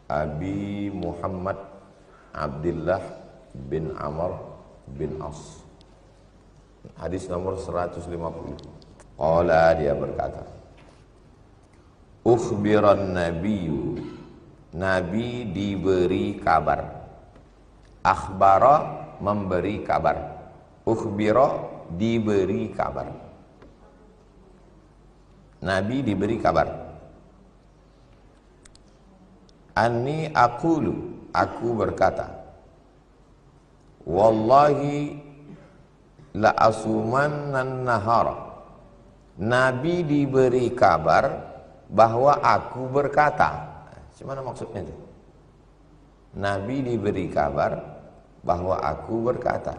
Abi Muhammad Abdullah bin Amr bin As. Hadis nomor 150. Qala, dia berkata, ukhbiran nabiyyu, Nabi diberi kabar. Akhbara, memberi kabar. Ukhbira, diberi kabar. Nabi diberi kabar. Anni aqulu, aku berkata, wallahi la asumannan nahara. Nabi diberi kabar bahwa aku berkata. Gimana maksudnya itu? Nabi diberi kabar bahwa aku berkata.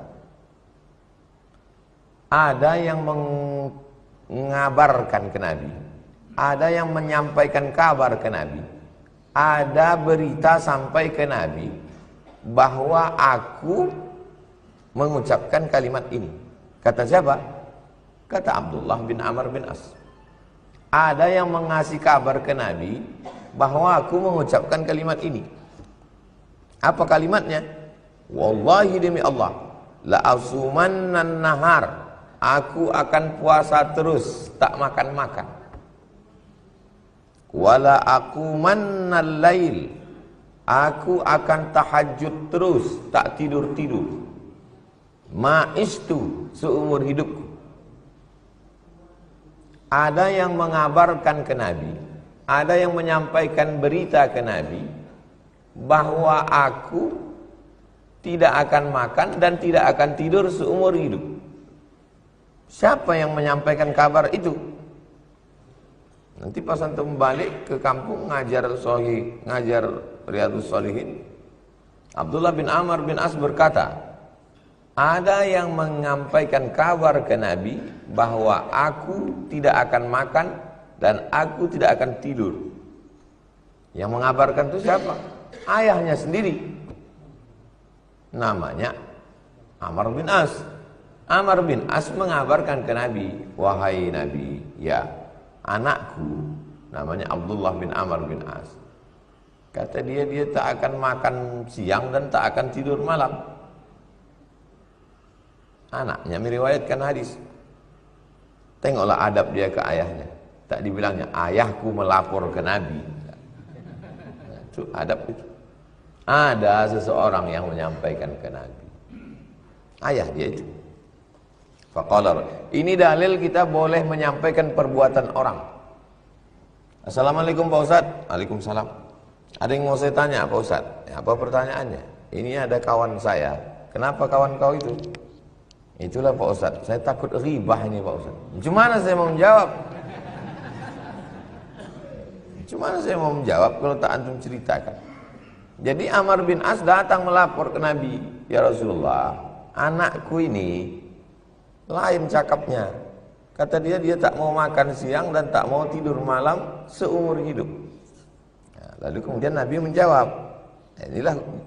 Ada yang mengabarkan ke Nabi, ada yang menyampaikan kabar ke Nabi, ada berita sampai ke Nabi bahwa aku mengucapkan kalimat ini. Kata siapa? Kata Abdullah bin Amr bin As. Ada yang mengasih kabar ke Nabi bahwa aku mengucapkan kalimat ini. Apa kalimatnya? Wallahi, demi Allah, la asumannan nahar, aku akan puasa terus, tak makan-makan. Wala aqumannal lail, aku akan tahajud terus, tak tidur-tidur. Ma'istu, seumur hidupku. Ada yang mengabarkan ke Nabi, ada yang menyampaikan berita ke Nabi bahwa aku tidak akan makan dan tidak akan tidur seumur hidup. Siapa yang menyampaikan kabar itu? Nanti pas antum balik ke kampung ngajar Riyadhus Shalihin, Abdullah bin Amr bin As berkata, ada yang menyampaikan kabar ke Nabi bahwa aku tidak akan makan dan aku tidak akan tidur. Yang mengabarkan itu siapa? Ayahnya sendiri. Namanya Amr bin As. Amr bin As mengabarkan ke Nabi, wahai Nabi, ya, anakku namanya Abdullah bin Amr bin As. Kata dia tak akan makan siang dan tak akan tidur malam. Anaknya meriwayatkan hadis. Tengoklah adab dia ke ayahnya. Tak dibilangnya ayahku melapor ke Nabi. Itu adab itu. Ada seseorang yang menyampaikan ke Nabi. Ayah dia itu. Faqala, ini dalil kita boleh menyampaikan perbuatan orang. Assalamualaikum Pak Ustaz. Waalaikumsalam. Ada yang mau saya tanya Pak Ustaz? Ya, apa pertanyaannya? Ini ada kawan saya. Kenapa kawan kau itu? Itulah Pak Ustaz, saya takut ribah ini Pak Ustaz. Gimana saya mau menjawab? Gimana saya mau menjawab kalau tak antum ceritakan? Jadi Amr bin As datang melapor ke Nabi, ya Rasulullah, anakku ini lain cakapnya. Kata dia tak mau makan siang dan tak mau tidur malam seumur hidup. Nah, lalu kemudian Nabi menjawab.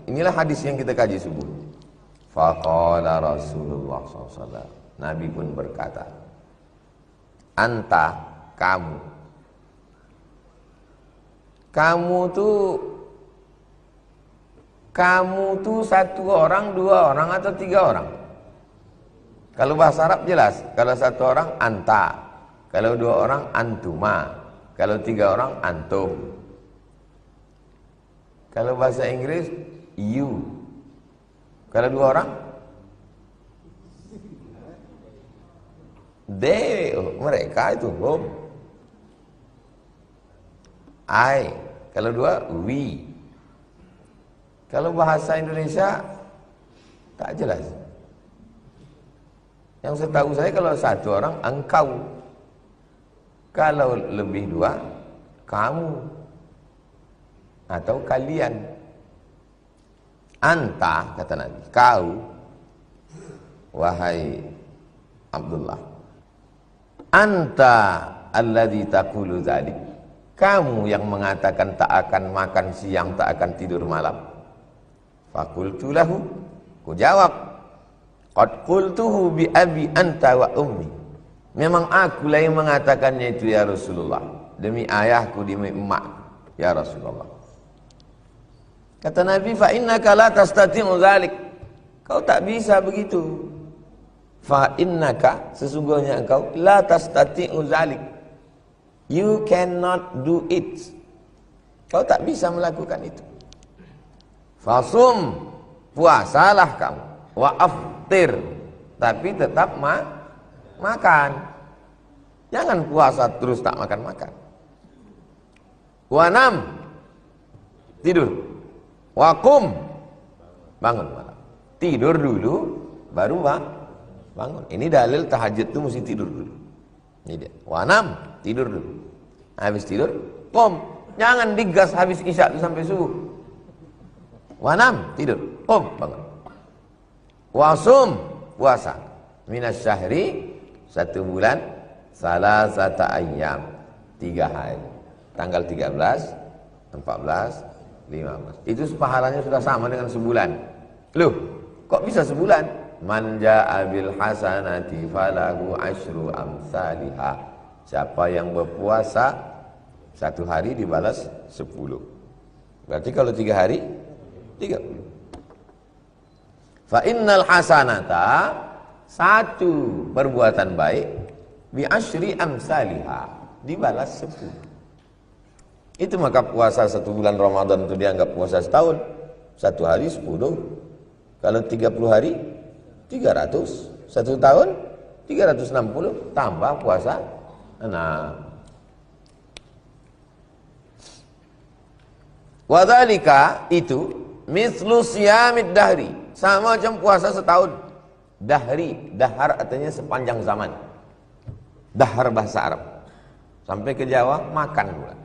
Inilah hadis yang kita kaji subuh. Faqala Rasulullah SAW, Nabi pun berkata, anta, kamu tuh satu orang, dua orang atau tiga orang? Kalau bahasa Arab jelas, kalau satu orang anta, kalau dua orang antuma, kalau tiga orang antum. Kalau bahasa Inggris you. Kalau dua orang they, mereka itu hum. I. Kalau dua we. Kalau bahasa Indonesia tak jelas. Yang setahu saya kalau satu orang engkau, kalau lebih dua kamu atau kalian. Anta, kata Nabi, kau, wahai Abdullah, anta alladzi taqulu dzalik, kamu yang mengatakan tak akan makan siang, tak akan tidur malam. Faqultu lahu, ku jawab, qad qultuhu bi abi anta wa ummi, memang akulah yang mengatakannya itu ya Rasulullah, demi ayahku, demi emakku ya Rasulullah. Kata Nabi, fa innaka la tastati'u dzalik. Kau tak bisa begitu. Fa innaka, sesungguhnya engkau la tastati'u dzalik. You cannot do it. Kau tak bisa melakukan itu. Fasum, puasalah kamu. Wa aftir, tapi tetap makan. Jangan puasa terus tak makan-makan. Wa nam, tidur. Wa qum, bangun malam. Tidur dulu, baru bangun. Ini dalil tahajud itu mesti tidur dulu. Ini dia. Wa nam, tidur dulu. Habis tidur, qum. Jangan digas habis isya itu sampai subuh. Wa nam, tidur. Qum, bangun. Wa sum, puasa. Minas syahri, 1 bulan, salasata ayyam, 3 hari. Tanggal 13, 14, 15. Itu pahalanya sudah sama dengan sebulan. Loh, kok bisa sebulan? Man jaa bil hasanati falahu asyru amsalihha. Siapa yang berpuasa 1 hari dibalas 10. Berarti kalau 3 hari 30. Fa innal hasanata, 1 perbuatan baik bi asyri amsalihha, dibalas 10. Itu maka puasa 1 bulan Ramadan itu dianggap puasa setahun. 1 hari 10. Kalau 30 hari 300. 1 tahun 360 tambah puasa 6. Wadzalika, itu mislu siyamid dahri, sama macam puasa setahun. Dahri, dahar artinya sepanjang zaman. Dahar bahasa Arab. Sampai ke Jawa makan pula.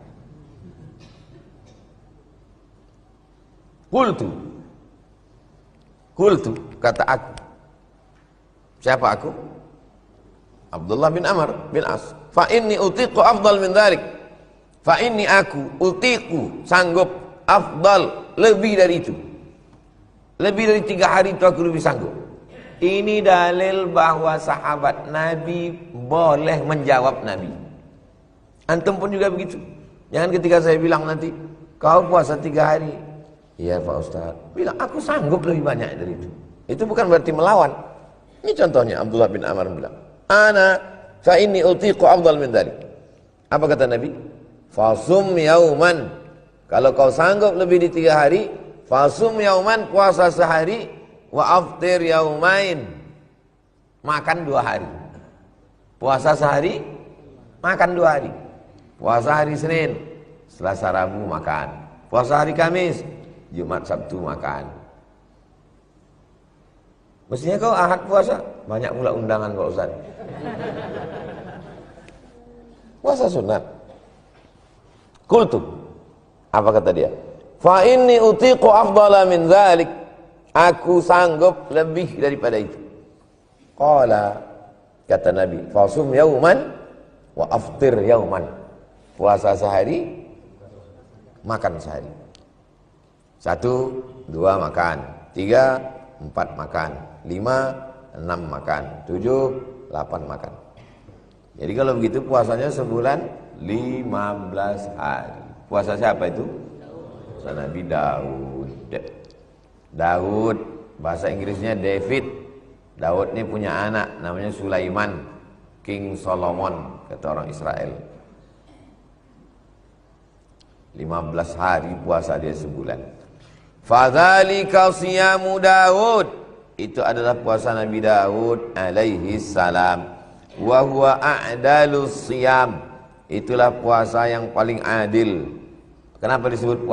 Qultu, kata aku. Siapa aku? Abdullah bin Amr bin As. Fa inni utiqu afdal min dzalik. Fa inni aku utiqu, sanggup, afdal, lebih dari itu. Lebih dari 3 hari itu aku lebih sanggup. Ini dalil bahwa sahabat Nabi boleh menjawab Nabi. Antum pun juga begitu. Jangan ketika saya bilang nanti, kau puasa 3 hari. Iya Pak Ustaz. Bilang, aku sanggup lebih banyak dari itu. Itu bukan berarti melawan. Ini contohnya Abdullah bin Amr bilang, ana fa inni utiqu afdal min dzalik. Apa kata Nabi? Fasum yauman. Kalau kau sanggup lebih di 3 hari, fasum yauman, puasa sehari, wa aftir yaumain, makan 2 hari. Puasa sehari, makan 2 hari. Puasa hari Senin, Selasa Rabu makan. Puasa hari Kamis, Jumat Sabtu makan. Mestinya kau Ahad puasa, banyak pula undangan Pak Ustaz. Puasa sunat. Qultu, apa kata dia? Fa inni utiqu afdala min dzalik. Aku sanggup lebih daripada itu. Qala, kata Nabi, fasum yauman wa aftir yauman. Puasa sehari, makan sehari. 1, 2 makan, 3, 4 makan, 5, 6 makan, 7, 8 makan. Jadi kalau begitu puasanya sebulan 15 hari. Puasa siapa itu? Puasa Nabi Daud. Daud, bahasa Inggrisnya David. Daud ini punya anak namanya Sulaiman, King Solomon, kata orang Israel. 15 hari puasa dia sebulan. Fadzalika siyamu Daud, itu adalah puasa Nabi Daud alaihi salam. Wa huwa a'dalus siyam, itulah puasa yang paling adil. Kenapa disebut puasa